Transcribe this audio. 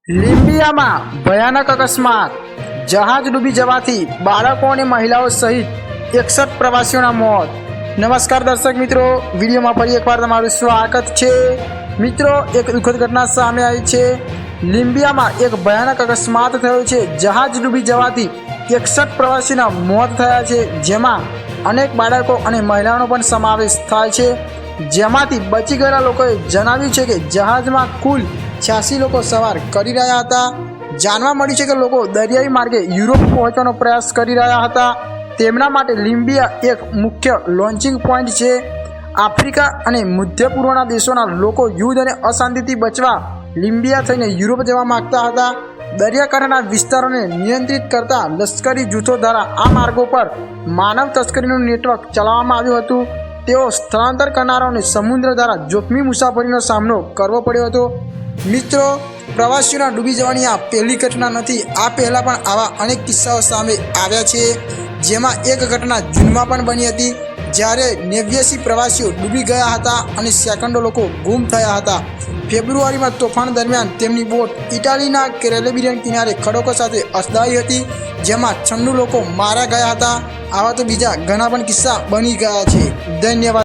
લીંબિયામાં ભયાનક અકસ્માત, જહાજ ડૂબી જવાથી બાળકો અને મહિલાઓ સહિત 61 પ્રવાસીઓના મોત। નમસ્કાર દર્શક મિત્રો, વિડીયોમાં ફરી એકવાર તમારું સ્વાગત છે। મિત્રો, એક દુઃખદ ઘટના સામે આવી છે। લીંબિયામાં એક ભયાનક અકસ્માત થયો છે। જહાજ ડૂબી જવાથી 61 પ્રવાસીના મોત થયા છે, જેમાં અનેક બાળકો અને મહિલાઓનો પણ સમાવેશ થાય છે। જેમાંથી બચી ગયેલા લોકોએ જણાવ્યું છે કે જહાજમાં કુલ 86 લોકો સવાર કરી રહ્યા હતા। જાણવા મળ્યું છે કે લોકો દરિયાઈ માર્ગે યુરોપ પહોંચવાનો પ્રયાસ કરી રહ્યા હતા। તેમના માટે લીંબિયા એક મુખ્ય લોન્ચિંગ પોઈન્ટ છે। આફ્રિકા અને મધ્ય પૂર્વના દેશોના લોકો યુદ્ધ અને અશાંતિથી બચવા લીંબિયા થઈને યુરોપ જવા માંગતા હતા। દરિયાકાંઠાના વિસ્તારોને નિયંત્રિત કરતા લશ્કરી જૂથો દ્વારા આ માર્ગો પર માનવ તસ્કરીનું નેટવર્ક ચલાવવામાં આવ્યું હતું। તેઓ સ્થળાંતર કરનારાઓને સમુદ્ર દ્વારા જોખમી મુસાફરીનો સામનો કરવો પડ્યો હતો। મિત્રો, પ્રવાસીઓના ડૂબી જવાની આ પહેલી ઘટના નથી। આ પહેલાં પણ આવા અનેક કિસ્સાઓ સામે આવ્યા છે, જેમાં એક ઘટના જૂનમાં પણ બની હતી, જ્યારે 89 પ્રવાસીઓ ડૂબી ગયા હતા અને સેંકડો લોકો ગુમ થયા હતા। ફેબ્રુઆરીમાં તોફાન દરમિયાન તેમની બોટ ઇટાલીના કેરેબિયન કિનારે ખડકો સાથે અથડાઈ હતી, જેમાં 96 લોકો માર્યા ગયા હતા। આવા તો બીજા ઘણા પણ કિસ્સા બની ગયા છે। ધન્યવાદ।